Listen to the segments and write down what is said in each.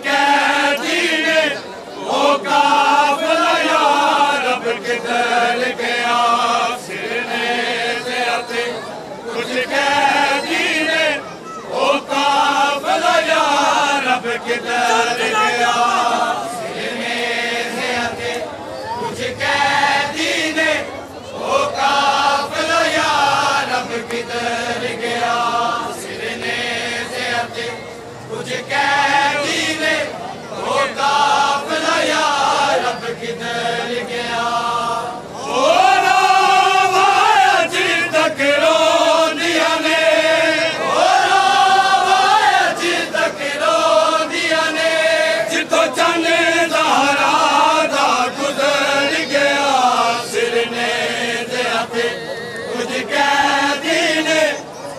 कैदी ने वो काफिला यार अब किधर गया सिरने से आते कुछ कैदी ने वो काफिला यार अब किधर गया सिरने से आते कुछ कैदी ने वो काफिला यार अब किधर गया सिरने से आते कुछ कैदी ने वो काफिला यार अब किधर गया ओ राम आया जी तक रो दिया ने ओ राम आया जी तक रो दिया ने जितो चन ज़हरा दा गुजर गया सिरने दे आते कुछ कैदी ने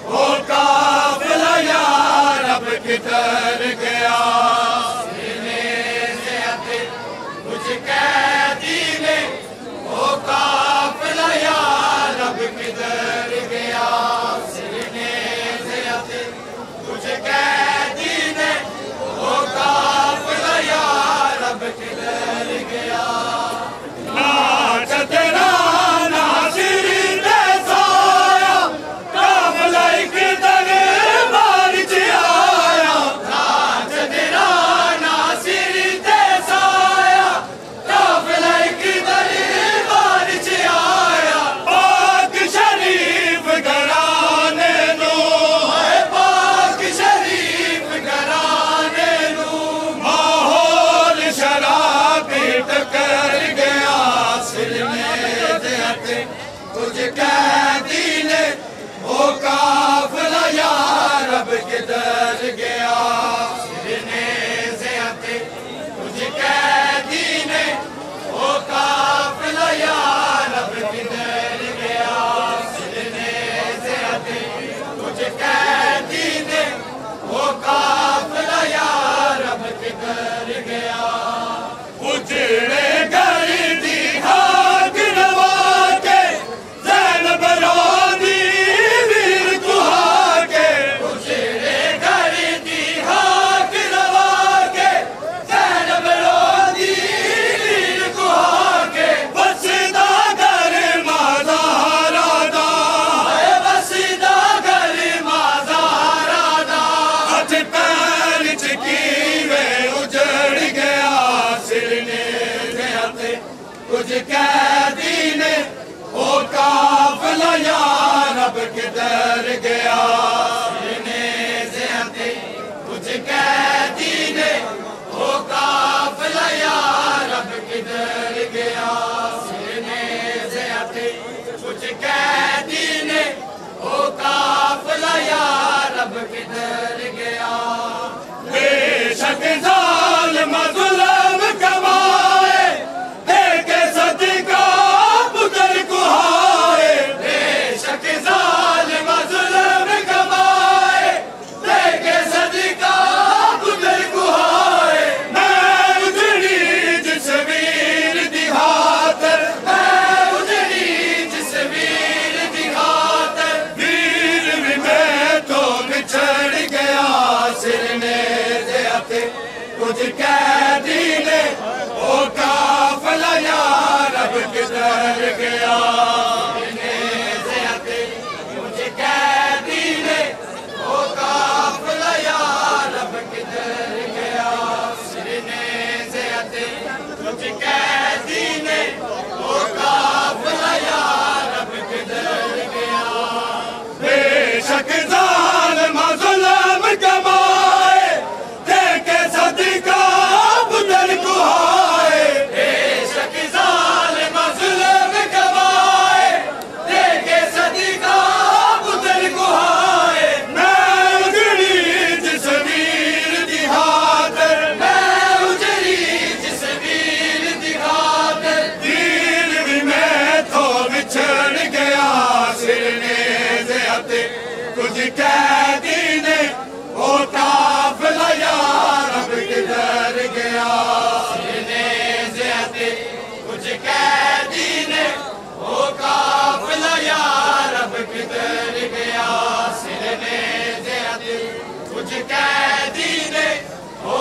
वो काफिला यार अब किधर गया सिरने से आते कुछ कैदी ने वो काफिला यार अब किधर गया सिरने से आते कुछ कैदी ने वो काफिला यार अब किधर गया नाच तेरा नासिर दे सोया काफिला किधर बार च आया नाच तेरा नासिर दे सोया काफिला किधर बार च आया पाक शरीफ घराने नू है पाक शरीफ घराने नू माहौल शराबी टकर गया सिरने दे आते कुछ कैदी ने वो काफिला यार अब किधर गया सिरने से आते कुछ कैदी ने वो काफिला यार अब किधर गया सिरने से आते कुछ कैदी ने वो काफिला यार अब किधर गया उजड़े घर दी हाथ नवा के ज़ैनब रोदी वीर कुहा के उजड़े घर दी हाथ नवा के ज़ैनब रोदी वीर कुहा के बसदा घर माज़ारा दा बसदा घर माज़ारा दा हथ पैर च कीवे उजड़ गया सिरने दे आते कुछ कैदी ने वो काफिला यार अब किधर गया सिरने से आते कुछ कैदी ने वो काफिला यार अब किधर गया सिरने से आते कुछ कैदी ने वो काफिला यार अब किधर गया बेशक ज़ालिम ज़ुल्म कमाए देके सदका पुत्र कुहाए बेशक ज़ालिम ज़ुल्म कमाए देके सदका पुत्र कुहाए मैं उजड़ी जिस वीर दी खातर मैं उजड़ी जिस वीर दी खातर वीर भी मैं तो बिछड़ गया सिरने दे आते कुछ कैदी ने वो काफिला यार अब किधर गया सिरने से आते कुछ कैदी ने वो काफिला यार अब किधर गया सिरने से आते कुछ कैदी ने वो काफिला यार अब किधर गया बेशक ज़ालिम ज़ुल्म कमाए देके सदका पुत्र कुहाए बेशक ज़ालिम ज़ुल्म कमाए देके सदका पुत्र कुहाए मैं उजड़ी जिस वीर दी खातर मैं उजड़ी जिस वीर दी खातर वीर भी मैं तो बिछड़ गया सिरने से आते कुछ कैदी ने वो काफिला यार अब किधर गया सिरने से आते कुछ कैदी ने वो काफिला यार अब किधर गया सिरने से आते कुछ कैदी ने वो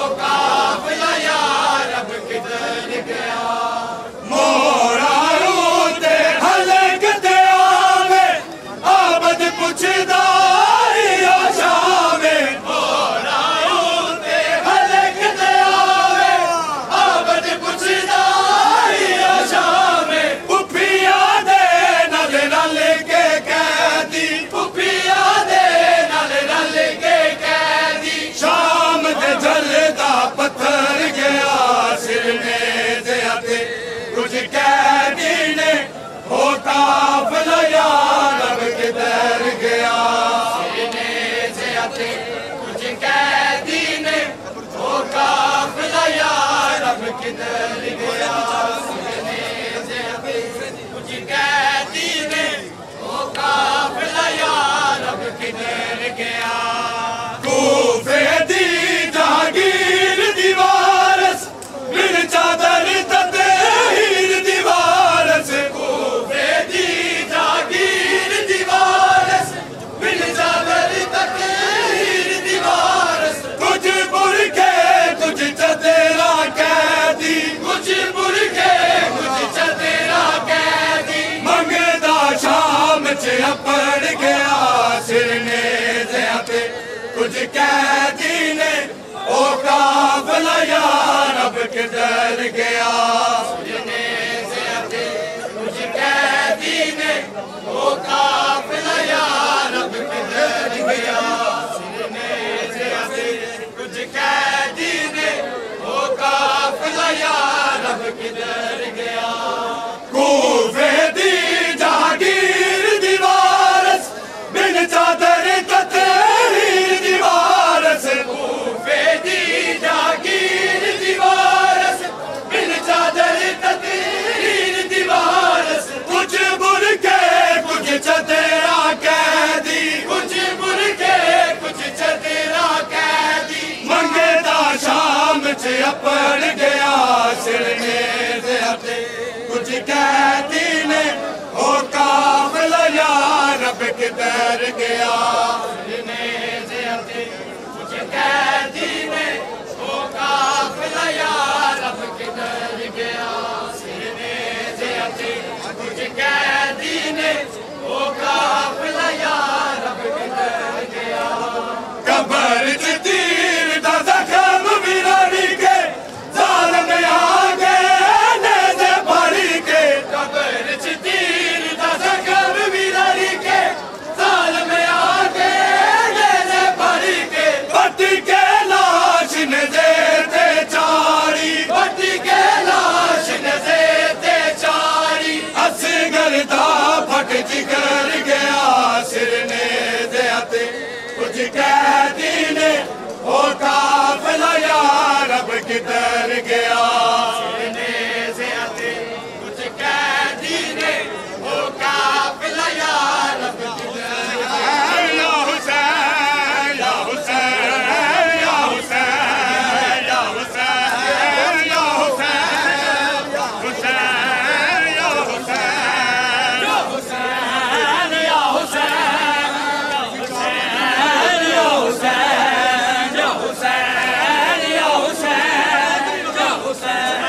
मोरा रूते हलक ते आवे आबद पुछदा या शामे मोरा रूते हलक ते आवे आबद पुछदा या शामे पुफिया दे नल नल के कैदी पुफिया दे नल के कैदी शाम दे जलदा पत्थर गया सिरने दे आते कुछ कैदी ने हो काफिला यार अब किधर गया सिरने दे आते कुछ कैदी ने हो काफिला यार अब किधर गया सिरने दे आते कुछ कैदी ने हो काफिला यार अब किधर गया कूफे दी जागीर दीवारस बिन चादर तदहीर दीवारस कूफे दी जागीर दीवारस बिन चादर तदहीर दीवारस कुछ बुरखे कुछ चतेरा कैदी कुछ बुरखे कुछ चतेरा कैदी मंगदा शाम च अपड़ गया सिरने दे आते कुछ कैदी ने ओ काफिला यार अब किधर गया सिरने दे आते कुछ कैदी ने ओ काफिला यार अब किधर गया सिरने दे आते कुछ कैदी ने ओ काफिला यार अब किधर गया कूफे दी जागीर दीवारस बिन चादर तदहीर दीवारस कूफे दी जागीर दीवारस बिन चादर तदहीर दीवारस कुछ बुरखे कुछ चतेरा कैदी कुछ बुरखे कुछ चतेरा कैदी मंगदा शाम च अपड़ गया सिरने दे आते कुछ कैदी ने हो काफिला यार अब किधर गया सिरने दे आते कुछ कैदी ने हो काफिला यार अब किधर गया सिरने दे आते कुछ कैदी ने हो काफिला यार अब किधर गया कबर च तीर दा जख्म वीरानी के जालिम आ गए नेज़े फाड़ी के कबर च तीर दा जख्म वीरानी के जालिम आ गए नेज़े फाड़ी के बट्टी के लाश नज़े ते चारी बट्टी के लाश नज़े ते चारी असगर दा फट जिगर गया सिरने दे आते कुछ कैदी ने हो काफिला यार अब किधर गया सिरने दे आते कुछ कैदी ने हो काफिला यार अब किधर गया या हुसैन या हुसैन या हुसैन या हुसैन या हुसैन हुसैन या हुसैन या हुसैन या हुसैन या हुसैन या हुसैन या हुसैन या हुसैन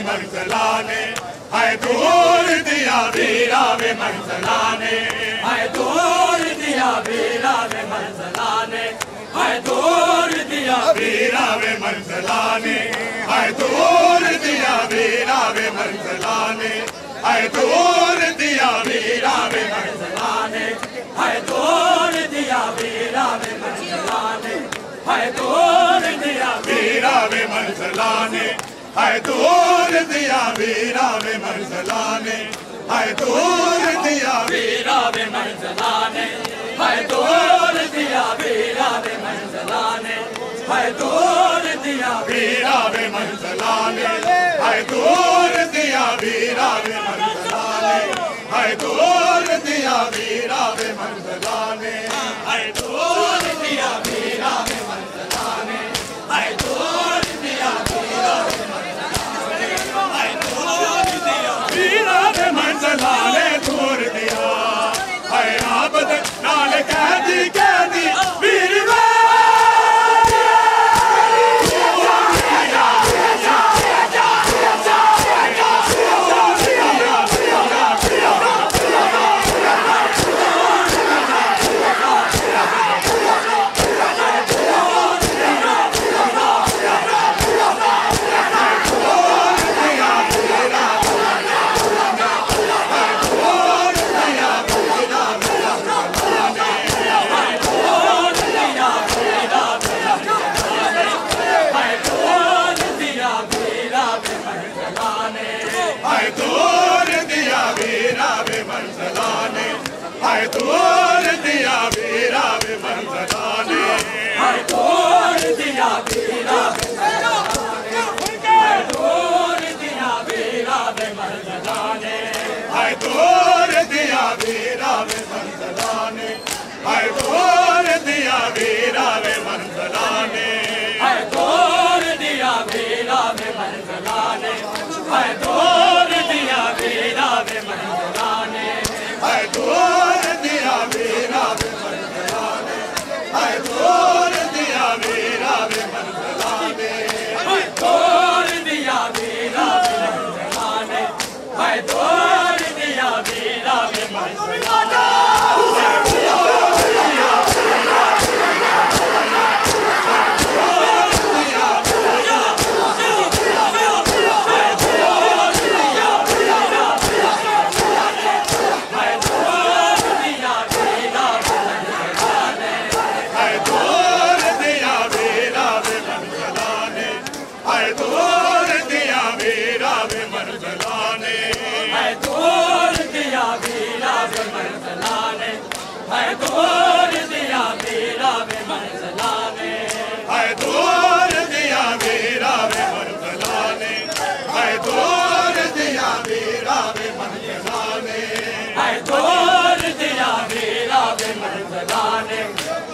मंज़लाने हाय दूर दिया वीरा वे मंज़लाने हाय दूर दिया वीरा वे मंज़लाने हाय दूर दिया वीरा वे मंज़लाने हाय दूर दिया वीरा वे मंज़लाने हाय दूर दिया वीरा वे मंज़लाने हाय दूर दिया वीरा वे मंज़लाने हाय दूर दिया वीरा वे मंज़लाने हाय दूर दिया वीरा वे मंज़लाने हाय दूर दिया वीरा वे मंज़लाने हाय दूर दिया वीरा वे मंज़लाने हाय दूर दिया वीरा वे मंज़लाने हाय दूर दिया वीरा वे मंज़लाने हाय दूर दिया वीरा वे मंज़लाने हाय दूर दिया वीरा वे मंज़लाने हाय दूर दिया वीरा वीरा वे मंज़लाने दूर दिया हाय आबद नाल कहदी वीर वे हाय दूर दिया वीरा वे मंज़िला ने हाय दूर दिया वीरा वे मंज़िला ने हाय दूर दिया वीरा वे मंज़िला ने हाय दूर दिया वीरा वे मंज़िला ने हाय दूर दिया वीरा वे मंज़िला ने हाय दूर दिया वीरा वे मंज़िला ने हाय दूर दिया वीरा वे मंज़िला ने हाय दूर दिया वीरा वे मंज़िला ने हाय दूर दिया वीरा वे मंज़िला ने हाय दूर दिया वीरा वे मंज़िला ने हाय दूर दिया वीरा वे मंज़िला ने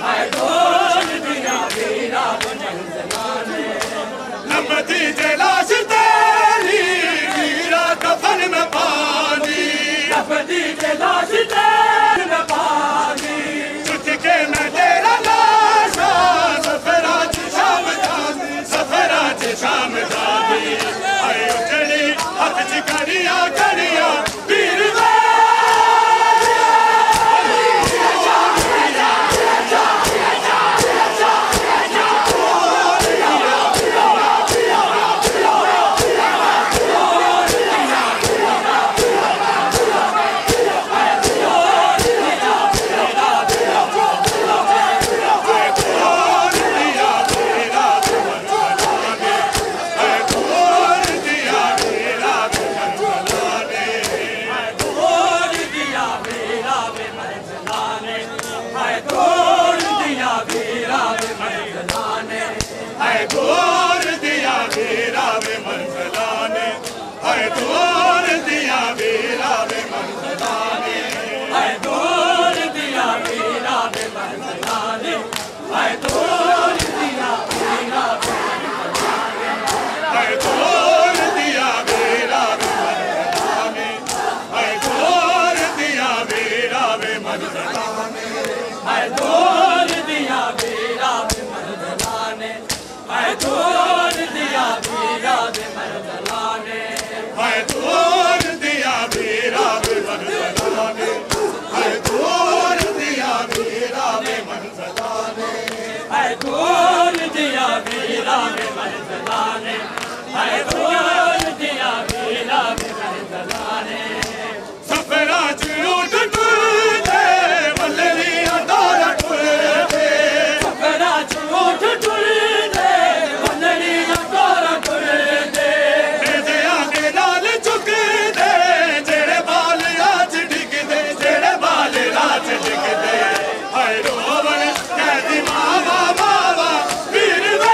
हाय दूर दिया वीरा वे मंज़िला ने लंबती जलाश तेरी वीरा कफन में पानी लंबती जलाश तेरी में पानी के मैं तेरा लाशा सफराज शाम दादी सफराज शाम दादी आए उजड़ी हाथ चिकरिया करिया पीर दूर दिया वीरा वे मंज़िला ने हाय दूर दिया वीरा वे मंज़िला ने हाय दूर दिया वीरा वे मंज़िला ने हाय दूर दिया वीरा वे मंज़िला ने हाय दूर दिया वीरा वे मंज़िला ने हाय दूर दिया वीरा वे मंज़िला ने हाय दूर दिया वीरा वे मंज़िला ने हाय दूर दिया वीरा वे मंज़िला ने हाय दूर दिया वीरा वे मंज़िला ने हाय दूर दिया वीरा वे मंज़िला ने हाय दूर दिया वीरा वे मंज़िला ने हाय दूर दिया वीरा वे मंज़िला ने सफराज ऊंट टुरदे मलरिया दौरा टुरदे सफराज ऊंट टुरदे हाय रोवन कहती मावा मावा वीर वे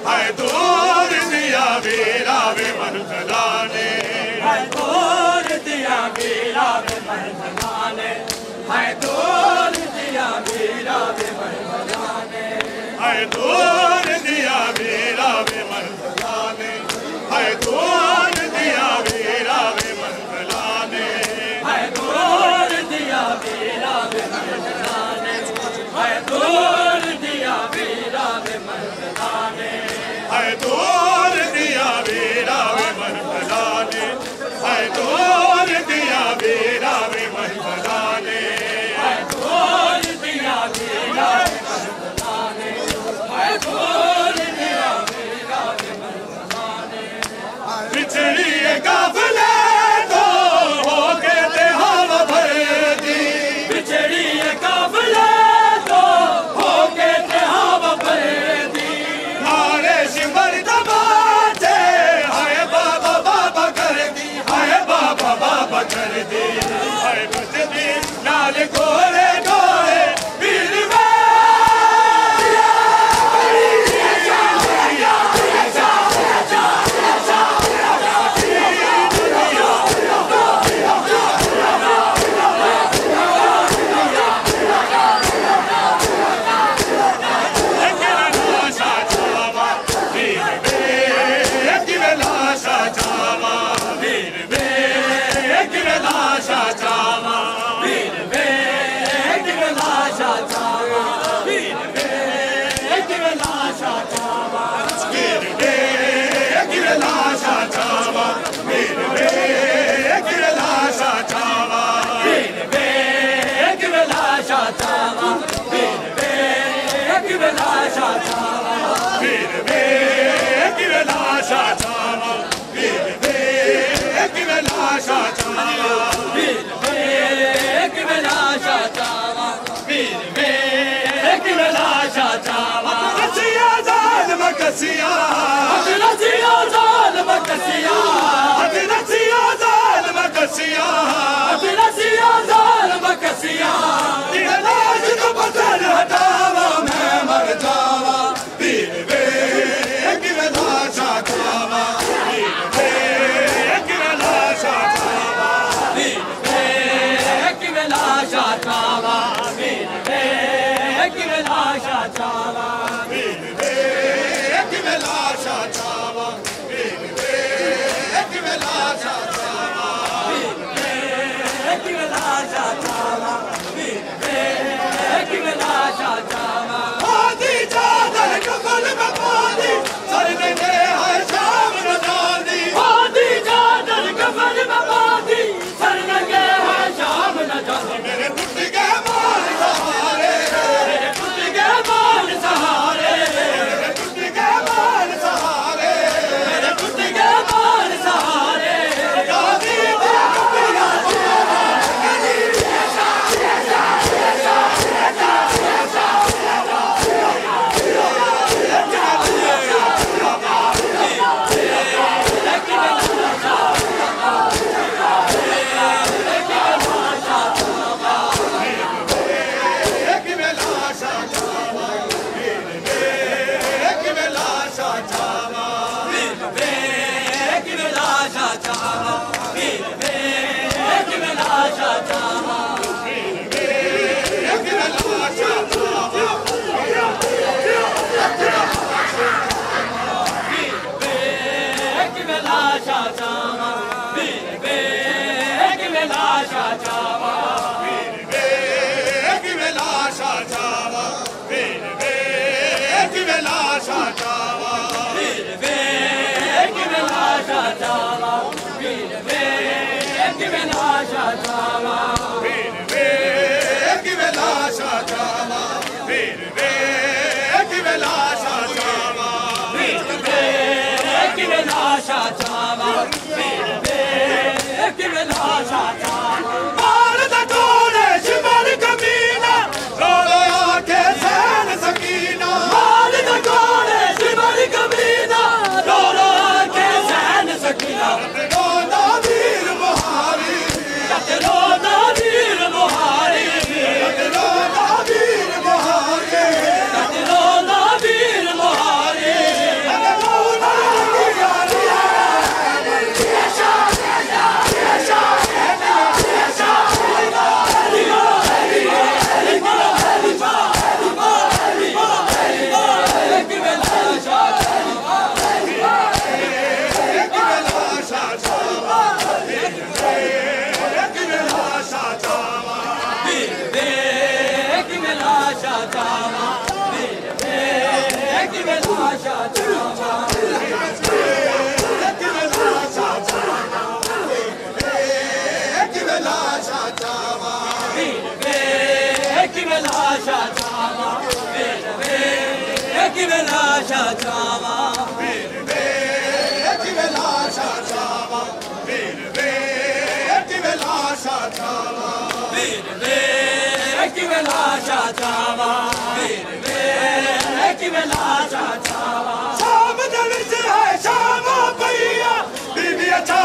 हाय दूर दिया वीरा वे मंज़िला ने हाय दूर दिया वीरा वे मंज़िला ने हाय दूर दिया वीरा वे मंज़िला ने हाय दूर दिया वीरा वे मंज़िला ने हाय दूर दिया वीरा वे मंज़िला ने हाय दूर दिया वीरा वे मंज़िला ने हाय दूर दिया वीरा वे मंज़िला ने हाय दूर दिया वीरा वे मंज़िला ने हाय दूर दिया वीरा वे मंज़िला ने हाय दूर दिया वीरा वे मंज़िला ने हाय बजदी हाय बजदी नाल गोरे गोरे वीर वे शाम दल से है शाम भैया बीबी अच्छा